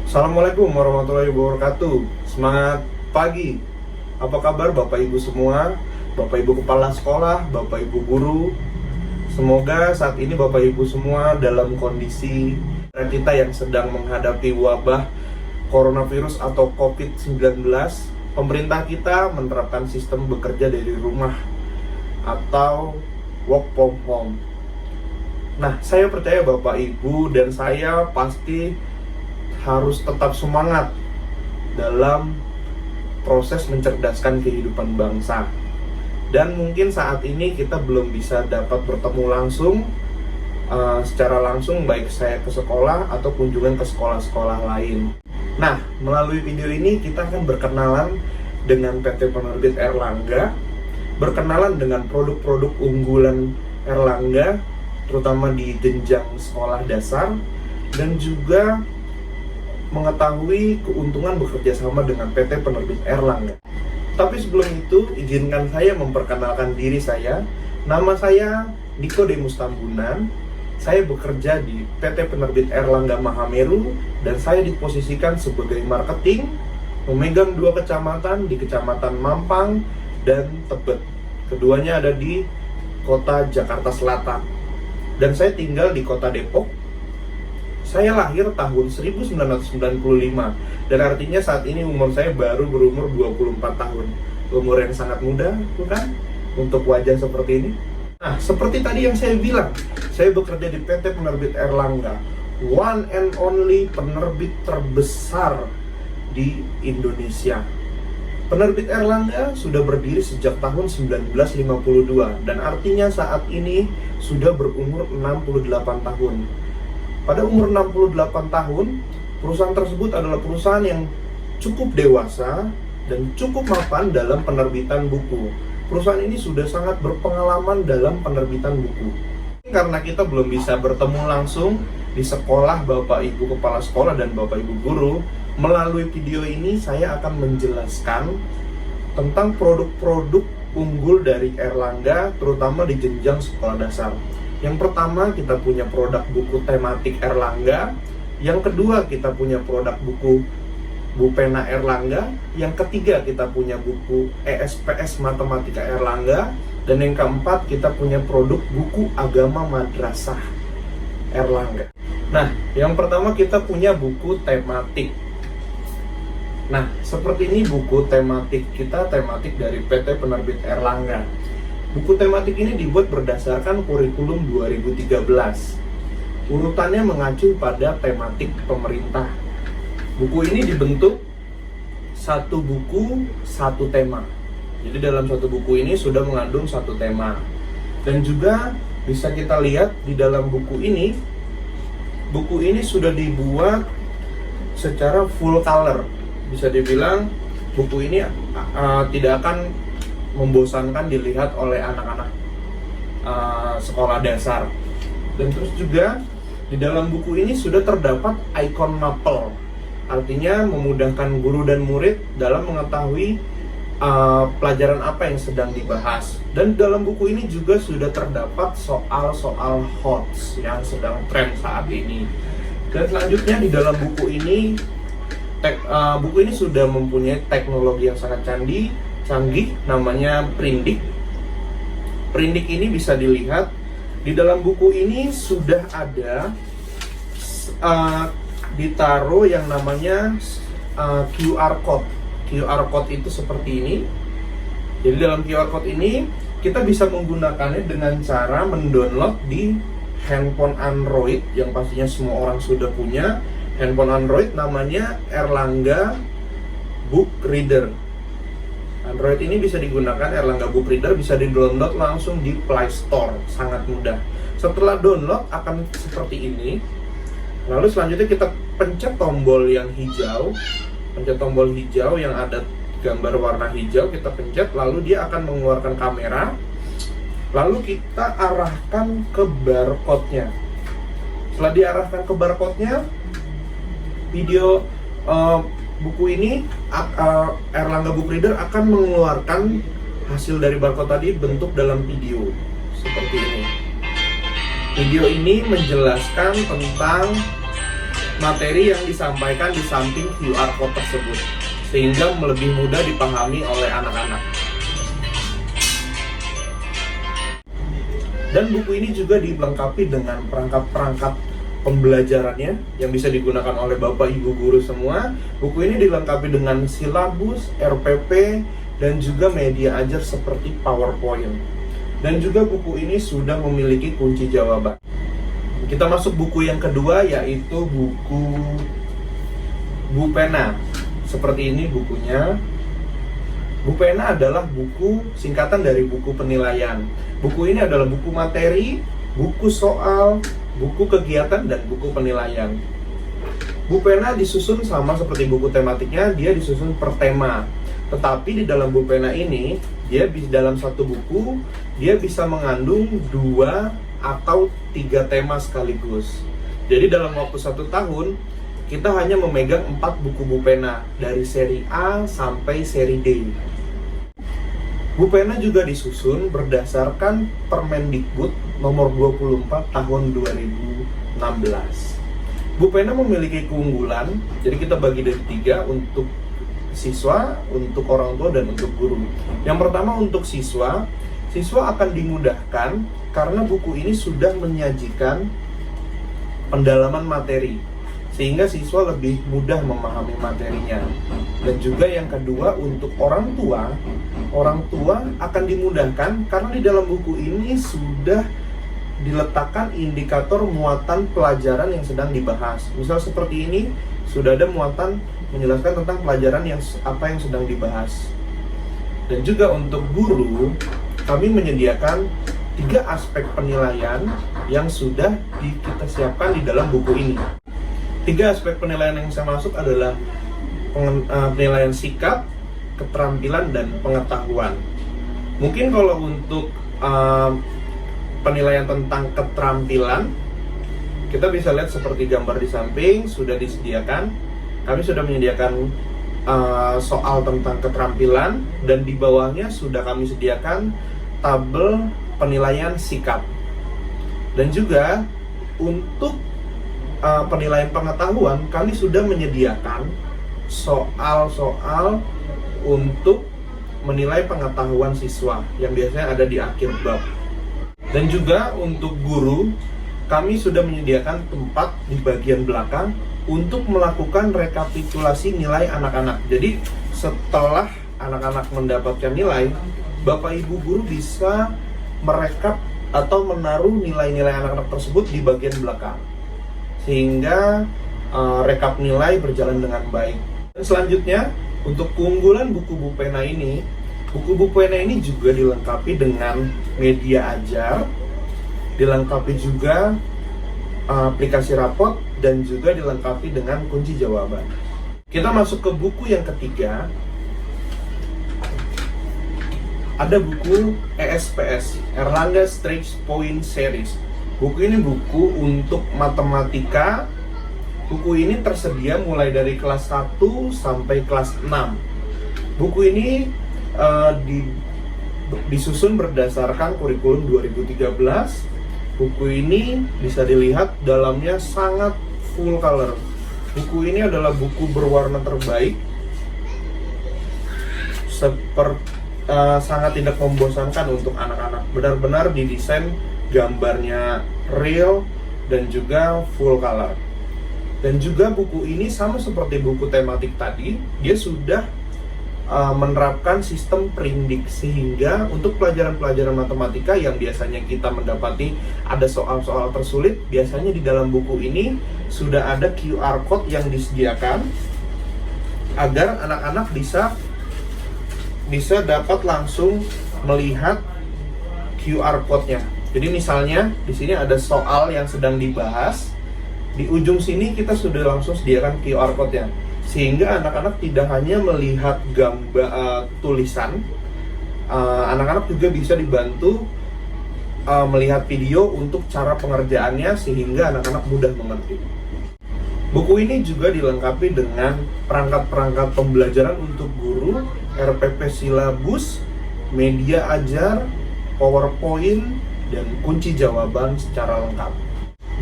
Assalamualaikum warahmatullahi wabarakatuh. Semangat pagi. Apa kabar Bapak Ibu semua? Bapak Ibu kepala sekolah, Bapak Ibu guru. Semoga saat ini Bapak Ibu semua dalam kondisi kita yang sedang menghadapi wabah coronavirus atau COVID-19. Pemerintah kita menerapkan sistem bekerja dari rumah atau work from home. Nah, saya percaya Bapak Ibu dan saya pasti harus tetap semangat dalam proses mencerdaskan kehidupan bangsa. Dan mungkin saat ini kita belum bisa dapat bertemu langsung secara langsung, baik saya ke sekolah atau kunjungan ke sekolah-sekolah lain. Nah, melalui video ini kita akan berkenalan dengan PT Penerbit Erlangga, berkenalan dengan produk-produk unggulan Erlangga, terutama di jenjang sekolah dasar, dan juga mengetahui keuntungan bekerja sama dengan PT Penerbit Erlangga. Tapi sebelum itu, izinkan saya memperkenalkan diri saya. Nama saya Nikodemus Tambunan. Saya bekerja di PT Penerbit Erlangga Mahameru dan saya diposisikan sebagai marketing, memegang 2 kecamatan di Kecamatan Mampang dan Tebet. Keduanya ada di kota Jakarta Selatan. Dan saya tinggal di kota Depok. Saya lahir tahun 1995 dan artinya saat ini umur saya baru berumur 24 tahun. Umur yang sangat muda, bukan? Untuk wajah seperti ini. Nah, seperti tadi yang saya bilang, saya bekerja di PT Penerbit Erlangga, one and only penerbit terbesar di Indonesia. Penerbit Erlangga sudah berdiri sejak tahun 1952 dan artinya saat ini sudah berumur 68 tahun. Pada umur 68 tahun, perusahaan tersebut adalah perusahaan yang cukup dewasa dan cukup mapan dalam penerbitan buku. Perusahaan ini sudah sangat berpengalaman dalam penerbitan buku. Karena kita belum bisa bertemu langsung di sekolah Bapak Ibu Kepala Sekolah dan Bapak Ibu Guru, melalui video ini saya akan menjelaskan tentang produk-produk unggul dari Erlangga, terutama di jenjang sekolah dasar. Yang pertama, kita punya produk buku tematik Erlangga. Yang kedua, kita punya produk buku Pena Erlangga. Yang ketiga, kita punya buku ESPS Matematika Erlangga. Dan yang keempat, kita punya produk buku Agama Madrasah Erlangga. Nah, yang pertama kita punya buku tematik. Nah, seperti ini buku tematik kita, tematik dari PT Penerbit Erlangga. Buku tematik ini dibuat berdasarkan kurikulum 2013. Urutannya mengacu pada tematik pemerintah. Buku ini dibentuk satu buku, satu tema. Jadi dalam satu buku ini sudah mengandung satu tema. Dan juga bisa kita lihat di dalam buku ini sudah dibuat secara full color. Bisa dibilang buku ini tidak akan membosankan dilihat oleh anak-anak sekolah dasar. Dan terus juga di dalam buku ini sudah terdapat ikon mapel, artinya memudahkan guru dan murid dalam mengetahui pelajaran apa yang sedang dibahas. Dan dalam buku ini juga sudah terdapat soal-soal HOTS yang sedang tren saat ini. Dan selanjutnya di dalam buku ini sudah mempunyai teknologi yang sangat canggih, namanya Prindik. Prindik ini bisa dilihat di dalam buku ini sudah ada ditaruh yang namanya QR code. QR code itu seperti ini. Jadi dalam QR code ini kita bisa menggunakannya dengan cara mendownload di handphone Android yang pastinya semua orang sudah punya. Handphone Android namanya Erlangga Book Reader. Android ini bisa digunakan, Erlangga Book Reader bisa di-download langsung di Play Store, sangat mudah. Setelah download akan seperti ini. Lalu selanjutnya kita pencet tombol yang hijau. Pencet tombol hijau yang ada gambar warna hijau, kita pencet, lalu dia akan mengeluarkan kamera. Lalu kita arahkan ke barcode-nya. Setelah diarahkan ke barcode-nya, video buku ini Erlangga Book Reader akan mengeluarkan hasil dari barcode tadi bentuk dalam video seperti ini. Video ini menjelaskan tentang materi yang disampaikan di samping QR code tersebut, sehingga lebih mudah dipahami oleh anak-anak. Dan buku ini juga dilengkapi dengan perangkat-perangkat pembelajarannya yang bisa digunakan oleh Bapak Ibu guru semua. Buku ini dilengkapi dengan silabus, RPP, dan juga media ajar seperti PowerPoint. Dan juga buku ini sudah memiliki kunci jawaban. Kita masuk buku yang kedua, yaitu buku Bupena. Seperti ini bukunya. Bupena adalah buku singkatan dari buku penilaian. Buku ini adalah buku materi, buku soal, buku kegiatan, dan buku penilaian. Bupena disusun sama seperti buku tematiknya, dia disusun per tema. Tetapi di dalam Bupena ini, dia dalam satu buku, dia bisa mengandung 2 atau 3 tema sekaligus. Jadi dalam waktu 1 tahun, kita hanya memegang 4 buku Bupena dari seri A sampai seri D. Bupena juga disusun berdasarkan Permendikbud nomor 24 tahun 2016. Bupena memiliki keunggulan, jadi kita bagi dari 3 untuk siswa, untuk orang tua, dan untuk guru. Yang pertama untuk siswa akan dimudahkan karena buku ini sudah menyajikan pendalaman materi, sehingga siswa lebih mudah memahami materinya. Dan juga yang kedua untuk orang tua akan dimudahkan karena di dalam buku ini sudah diletakkan indikator muatan pelajaran yang sedang dibahas. Misal seperti ini, sudah ada muatan menjelaskan tentang pelajaran yang sedang dibahas. Dan juga untuk guru, kami menyediakan 3 aspek penilaian yang sudah kita siapkan di dalam buku ini. 3 aspek penilaian yang saya masuk adalah penilaian sikap, keterampilan, dan pengetahuan. Mungkin kalau untuk penilaian tentang keterampilan, kita bisa lihat seperti gambar di samping sudah disediakan. Kami sudah menyediakan soal tentang keterampilan, dan di bawahnya sudah kami sediakan tabel penilaian sikap. Dan juga untuk penilaian pengetahuan, kami sudah menyediakan soal-soal untuk menilai pengetahuan siswa yang biasanya ada di akhir bab. Dan juga untuk guru, kami sudah menyediakan tempat di bagian belakang untuk melakukan rekapitulasi nilai anak-anak. Jadi setelah anak-anak mendapatkan nilai, Bapak Ibu guru bisa merekap atau menaruh nilai-nilai anak-anak tersebut di bagian belakang, sehingga rekap nilai berjalan dengan baik. Dan selanjutnya, untuk keunggulan buku Bupena ini, buku Bupena ini juga dilengkapi dengan media ajar, dilengkapi juga aplikasi rapot, dan juga dilengkapi dengan kunci jawaban. Kita masuk ke buku yang ketiga. Ada buku ESPS, Erlangga Stretch Point Series. Buku ini buku untuk matematika. Buku ini tersedia mulai dari kelas 1 sampai kelas 6. Buku ini disusun berdasarkan kurikulum 2013. Buku ini bisa dilihat dalamnya sangat full color. Buku ini adalah buku berwarna terbaik, sangat tidak membosankan untuk anak-anak. Benar-benar didesain gambarnya real dan juga full color. Dan juga buku ini sama seperti buku tematik tadi, dia sudah menerapkan sistem perindik, sehingga untuk pelajaran-pelajaran matematika yang biasanya kita mendapati ada soal-soal tersulit, biasanya di dalam buku ini sudah ada QR code yang disediakan agar anak-anak bisa dapat langsung melihat QR code-nya. Jadi misalnya di sini ada soal yang sedang dibahas, di ujung sini kita sudah langsung sediakan QR code-nya, sehingga anak-anak tidak hanya melihat gambar tulisan, anak-anak juga bisa dibantu melihat video untuk cara pengerjaannya, sehingga anak-anak mudah mengerti. Buku ini juga dilengkapi dengan perangkat-perangkat pembelajaran untuk guru, RPP silabus, media ajar, PowerPoint, dan kunci jawaban secara lengkap.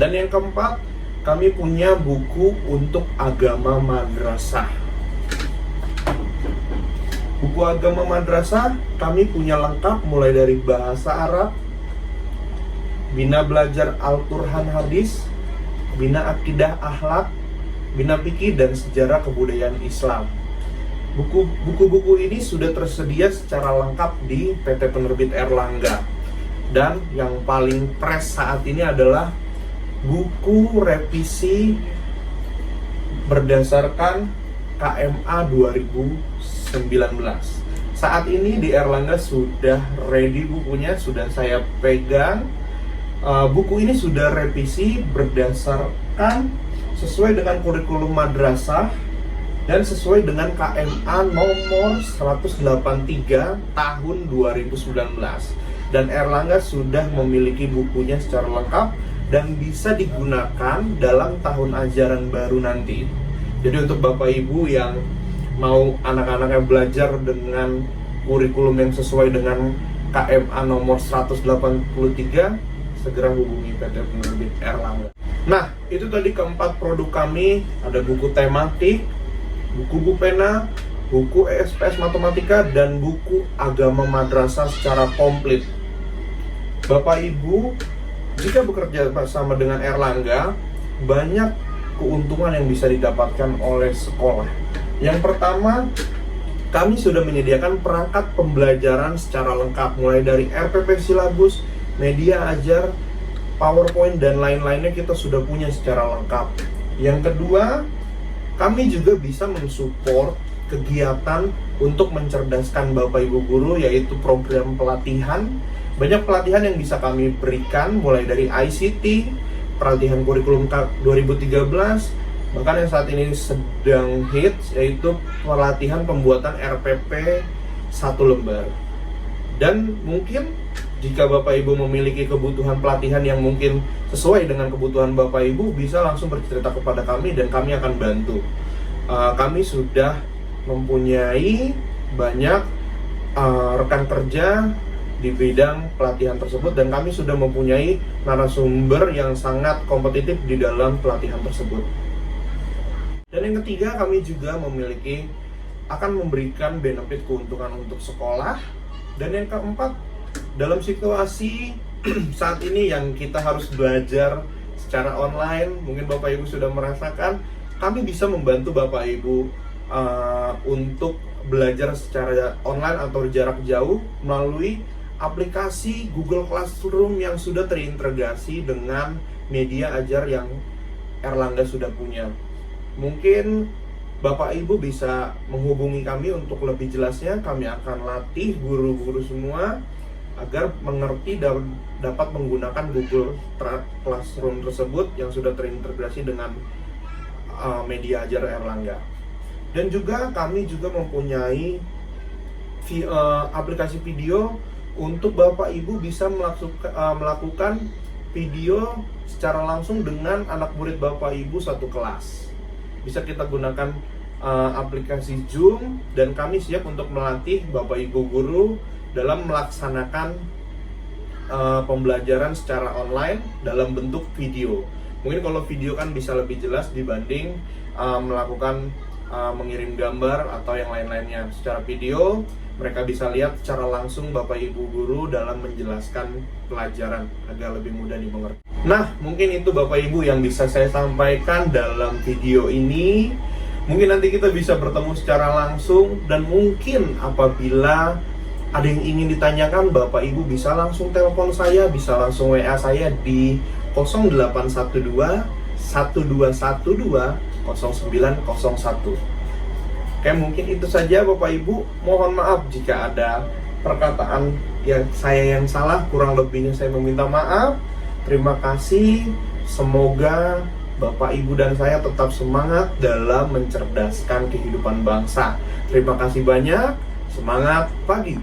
Dan yang keempat, kami punya buku untuk agama madrasah. Buku agama madrasah kami punya lengkap mulai dari bahasa Arab, Bina Belajar Al-Quran Hadis, Bina Akidah Akhlak, Bina Fikih, dan Sejarah Kebudayaan Islam. Buku-buku ini sudah tersedia secara lengkap di PT Penerbit Erlangga. Dan yang paling fresh saat ini adalah buku revisi berdasarkan KMA 2019. Saat ini di Erlangga sudah ready bukunya, sudah saya pegang. Buku ini sudah revisi berdasarkan sesuai dengan kurikulum madrasah dan sesuai dengan KMA nomor 183 tahun 2019. Dan Erlangga sudah memiliki bukunya secara lengkap dan bisa digunakan dalam tahun ajaran baru nanti. Jadi untuk Bapak Ibu yang mau anak-anaknya belajar dengan kurikulum yang sesuai dengan KMA nomor 183, segera hubungi PT Penerbit Erlangga. Nah, itu tadi keempat produk kami. Ada buku tematik, buku pena, buku ESPS Matematika, dan buku agama madrasah secara komplit. Bapak Ibu, jika bekerja bersama dengan Erlangga, banyak keuntungan yang bisa didapatkan oleh sekolah. Yang pertama, kami sudah menyediakan perangkat pembelajaran secara lengkap, mulai dari RPP silabus, media ajar, PowerPoint, dan lain-lainnya kita sudah punya secara lengkap. Yang kedua, kami juga bisa mensupport kegiatan untuk mencerdaskan Bapak Ibu guru, yaitu program pelatihan. Banyak pelatihan yang bisa kami berikan, mulai dari ICT, pelatihan kurikulum 2013, bahkan yang saat ini sedang hits, yaitu pelatihan pembuatan RPP 1 lembar. Dan mungkin jika Bapak Ibu memiliki kebutuhan pelatihan yang mungkin sesuai dengan kebutuhan Bapak Ibu, bisa langsung bercerita kepada kami dan kami akan bantu. Kami sudah mempunyai banyak rekan kerja di bidang pelatihan tersebut, dan kami sudah mempunyai narasumber yang sangat kompetitif di dalam pelatihan tersebut. Dan yang ketiga, kami juga akan memberikan benefit keuntungan untuk sekolah. Dan yang keempat, dalam situasi saat ini yang kita harus belajar secara online, mungkin Bapak Ibu sudah merasakan, kami bisa membantu Bapak Ibu untuk belajar secara online atau jarak jauh melalui aplikasi Google Classroom yang sudah terintegrasi dengan media ajar yang Erlangga sudah punya. Mungkin Bapak Ibu bisa menghubungi kami untuk lebih jelasnya. Kami akan latih guru-guru semua agar mengerti dan dapat menggunakan Google Classroom tersebut yang sudah terintegrasi dengan media ajar Erlangga. Dan juga kami juga mempunyai aplikasi video untuk Bapak Ibu bisa melakukan video secara langsung dengan anak murid Bapak Ibu satu kelas. Bisa kita gunakan aplikasi Zoom, dan kami siap untuk melatih Bapak Ibu guru dalam melaksanakan pembelajaran secara online dalam bentuk video. Mungkin kalau video kan bisa lebih jelas dibanding melakukan mengirim gambar atau yang lain-lainnya. Secara video mereka bisa lihat secara langsung Bapak Ibu guru dalam menjelaskan pelajaran agar lebih mudah dimengerti. Nah, mungkin itu Bapak Ibu yang bisa saya sampaikan dalam video ini. Mungkin nanti kita bisa bertemu secara langsung, dan mungkin apabila ada yang ingin ditanyakan, Bapak Ibu bisa langsung telepon saya, bisa langsung WA saya di 0812 1212 0901. Oke, mungkin itu saja Bapak Ibu. Mohon maaf jika ada perkataan yang salah, kurang lebihnya saya meminta maaf. Terima kasih. Semoga Bapak Ibu dan saya tetap semangat dalam mencerdaskan kehidupan bangsa. Terima kasih banyak. Semangat pagi.